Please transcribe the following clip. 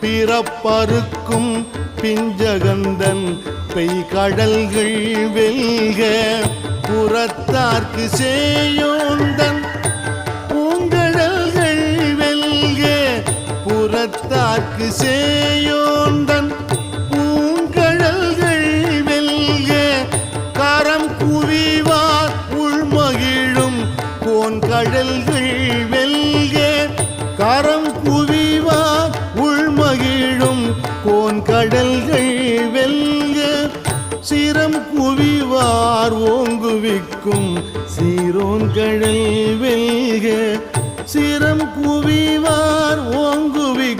பிறப்பறுக்கும் பிஞ்சகந்தன் பெய்கடல்கள் வெல்க புறத்தார்க்கு சேயோந்தன் பூங்கடல்கள் வெல்க புறத்தார்க்கு சேயோந்தன் பூங்கடல்கள் வெல்க கரம் குவிவார் உள்மகிழும் கோன்கடல்கள் வெல்க கரம் குவிவார் உள்மகிழும் கோன்கடல்கள் வெல்க சிரம் குவிவார் ஓங்குவிக்கும் சீரோன்கடல் வெல்க சிரம் குவிவார் ஓங்குவிக்கும்